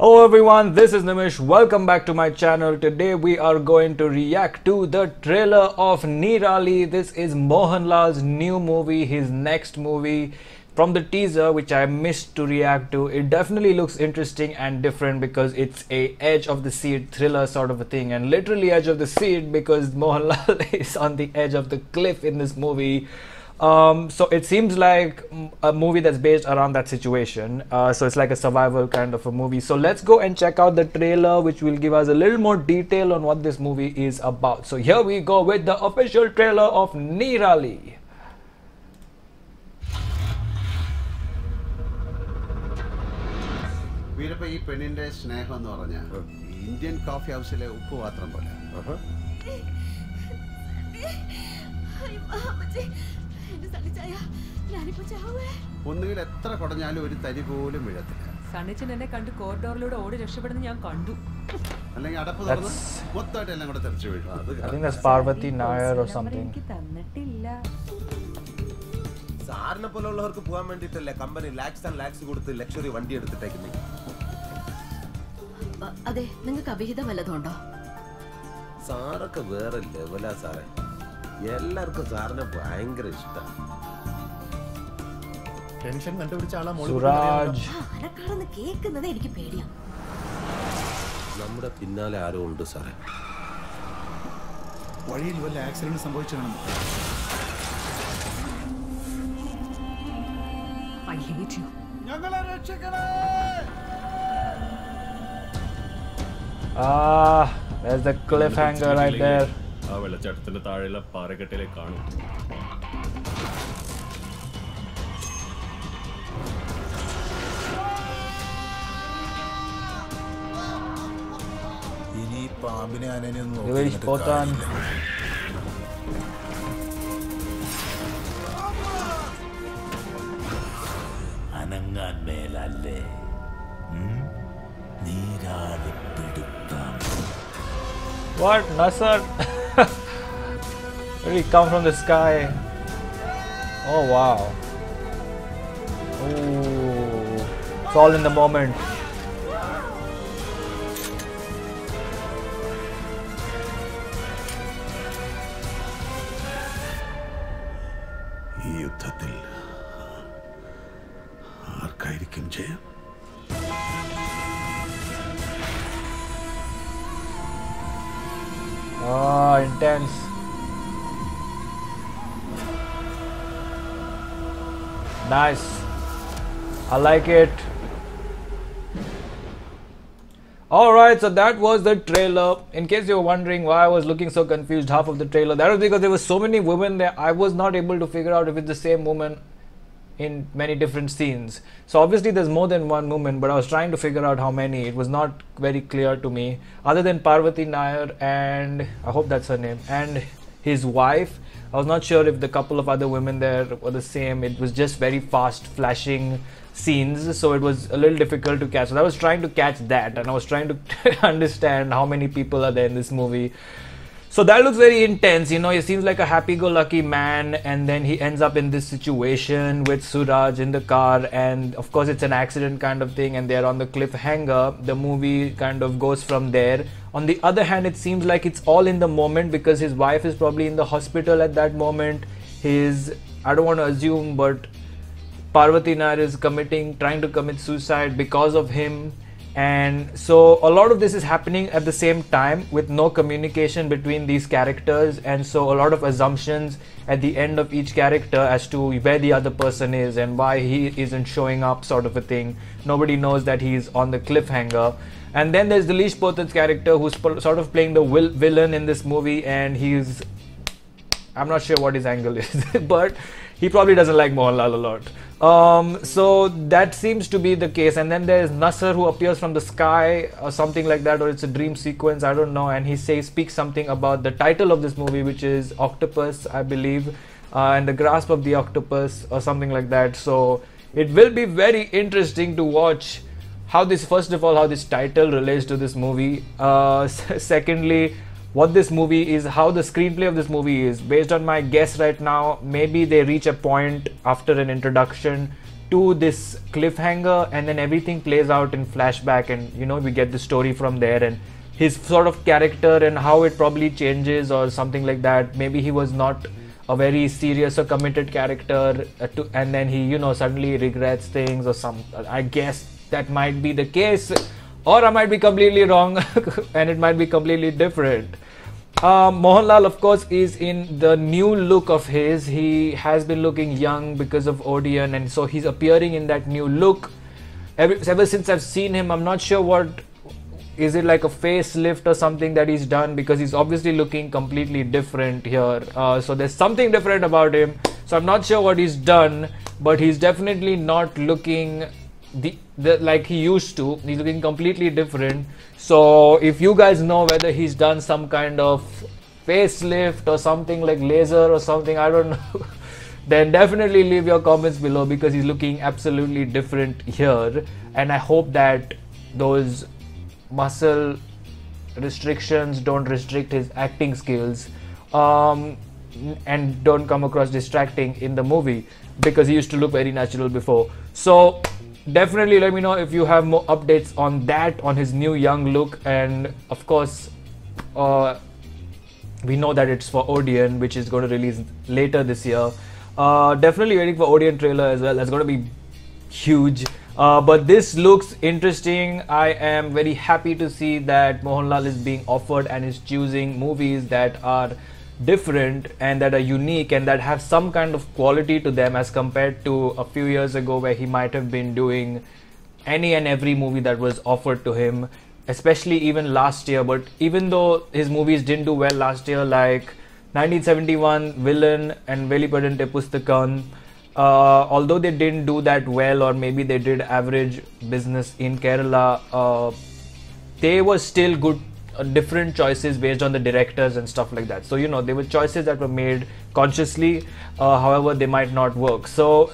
Hello everyone, this is Nimish. Welcome back to my channel. Today we are going to react to the trailer of Neerali. This is Mohanlal's new movie, his next movie. From the teaser, which I missed to react to, it definitely looks interesting and different because it's a edge of the seat thriller sort of a thing, and literally edge of the seat because Mohanlal is on the edge of the cliff in this movie. So it seems like a movie that's based around that situation. So it's like a survival kind of a movie. So let's go and check out the trailer, which will give us a little more detail on what this movie is about. So here we go with the official trailer of Neerali. Indian coffee house ഒന്നുകിൽ എത്ര കൊടഞ്ഞാലും ഒരു തരി പോലും വീഴത്തില്ല. സണ്ണിച്ചൻ എന്നെ കണ്ട് കോറിഡോറിലൂടെ ഓടി രക്ഷപ്പെടുന്ന ഞാൻ കണ്ടു. അല്ലെങ്കിൽ അടപ്പ് തുറന്ന് മൊത്തമായിട്ട് എല്ലാം കൂടെ തെറിച്ചു വീഴും. I think that's Parvati Nair or something. സാറിനെ പോലുള്ളവർക്ക് പോകാൻ വേണ്ടിയിട്ടല്ലേ കമ്പനി ലാക്സ് ആൻഡ് ലാക്സ് കൊടുത്ത് ലക്ഷറി വണ്ടി എടുത്തിട്ടേക്കുന്നത്. അതെ, നിങ്ങൾക്ക് അവിഹിതം വല്ലതുണ്ടോ? സാറൊക്കെ വേറെ ലെവലാ സാറേ. എല്ലാവർക്കും സാറിനെ ഭയങ്കര ഇഷ്ടമാണ്. ടെൻഷൻ കണ്ടുപിടിച്ച ആളാ സുരാജ്. അനക്കാണെന്ന് കേൾക്കുന്നത് എനിക്ക് പേടിയാണ്. നമ്മുടെ പിന്നാലെ ആരോ ഉണ്ട് സാറേ. വഴിയിൽ വല്ല ആക്സിഡന്റ് സംഭവിച്ചു കാണും. I hate you. ഞങ്ങളെ രക്ഷിക്കണേ. There's the cliffhanger right there. ആ വെള്ളച്ചാട്ടത്തിന്റെ താഴെയുള്ള പാറക്കെട്ടിലെ കാണും. ഇനി പാമ്പിനെ ആനേനെയൊന്നും അനങ്ങാൻ മേലല്ലേ. നീരാളി പിടുത്തം. What? Nasser? Where did he come from the sky? Oh wow. Ooh. It's all in the moment. ഈ യുദ്ധത്തിൽ ആർക്കായിരിക്കും ജയം? Oh, intense. Nice. I like it. Alright, so that was the trailer. In case you were wondering why I was looking so confused half of the trailer, that was because there were so many women there. I was not able to figure out if it's the same woman in many different scenes. So obviously there's more than one woman, but I was trying to figure out how many. It was not very clear to me, other than Parvati Nair and I hope that's her name, and his wife. I was not sure if the couple of other women there were the same. It was just very fast flashing scenes, so it was a little difficult to catch. So I was trying to catch that, and I was trying to understand how many people are there in this movie. So that looks very intense, you know. He seems like a happy-go-lucky man, and then he ends up in this situation with Suraj in the car, and of course it's an accident kind of thing, and they're on the cliffhanger. The movie kind of goes from there. On the other hand, it seems like it's all in the moment because his wife is probably in the hospital at that moment. I don't want to assume, but Parvati Nair is trying to commit suicide because of him. And so a lot of this is happening at the same time with no communication between these characters, and so a lot of assumptions at the end of each character as to where the other person is and why he isn't showing up, sort of a thing. Nobody knows that he's on the cliffhanger. And then there's Dilesh Pothat's character who's sort of playing the villain in this movie, and I'm not sure what his angle is but he probably doesn't like Mohanlal a lot. So that seems to be the case. And then there's Nasser who appears from the sky or something like that, or it's a dream sequence, I don't know, and he speaks something about the title of this movie, which is Octopus, I believe, and the grasp of the octopus or something like that. So it will be very interesting to watch first of all how this title relates to this movie. Secondly, what this movie is, how the screenplay of this movie is. Based on my guess right now, maybe they reach a point after an introduction to this cliffhanger, and then everything plays out in flashback, and you know, we get the story from there, and his sort of character and how it probably changes or something like that. Maybe he was not a very serious or committed character, and then he, you know, suddenly regrets things or some. I guess that might be the case, or I might be completely wrong and it might be completely different. Mohanlal, of course, is in the new look of his. He has been looking young because of Odeon, and so he's appearing in that new look. Ever since I've seen him, I'm not sure what is it, like a facelift or something that he's done, because he's obviously looking completely different here. So there's something different about him. So I'm not sure what he's done, but he's definitely not looking like he used to. He's looking completely different. So if you guys know whether he's done some kind of facelift or something, like laser or something, I don't know, then definitely leave your comments below, because he's looking absolutely different here. And I hope that those muscle restrictions don't restrict his acting skills, and don't come across distracting in the movie, because he used to look very natural before. So definitely let me know if you have more updates on that, on his new young look. And of course, we know that it's for Odeon, which is going to release later this year. Definitely waiting for Odeon trailer as well. That's going to be huge. But this looks interesting. I am very happy to see that Mohanlal is being offered and is choosing movies that are different and that are unique and that have some kind of quality to them, as compared to a few years ago where he might have been doing any and every movie that was offered to him, especially even last year. But even though his movies didn't do well last year, like 1971, Villain and Velipadante Pustakam, although they didn't do that well, or maybe they did average business in Kerala, they were still good, different choices based on the directors and stuff like that. So, you know, they were choices that were made consciously, however they might not work. So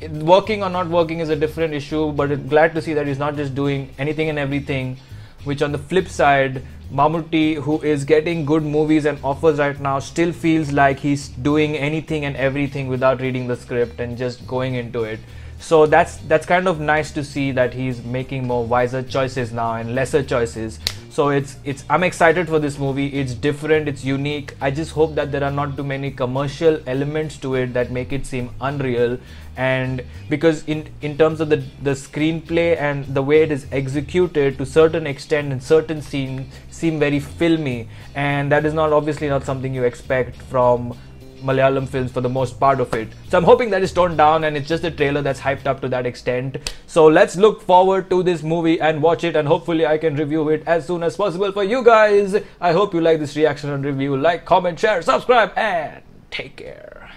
working or not working is a different issue, but I'm glad to see that he's not just doing anything and everything, which on the flip side, Mammootty, who is getting good movies and offers right now, still feels like he's doing anything and everything without reading the script and just going into it. So that's kind of nice to see that he's making more wiser choices now and lesser choices. So I'm excited for this movie. It's different, it's unique. I just hope that there are not too many commercial elements to it that make it seem unreal. And because in terms of the screenplay and the way it is executed, to certain extent and certain scenes seem very filmy, and that is obviously not something you expect from Malayalam films for the most part of it. So I'm hoping that is toned down and it's just a trailer that's hyped up to that extent. So let's look forward to this movie and watch it, and hopefully I can review it as soon as possible for you guys. I hope you like this reaction and review. Like, comment, share, subscribe, and take care.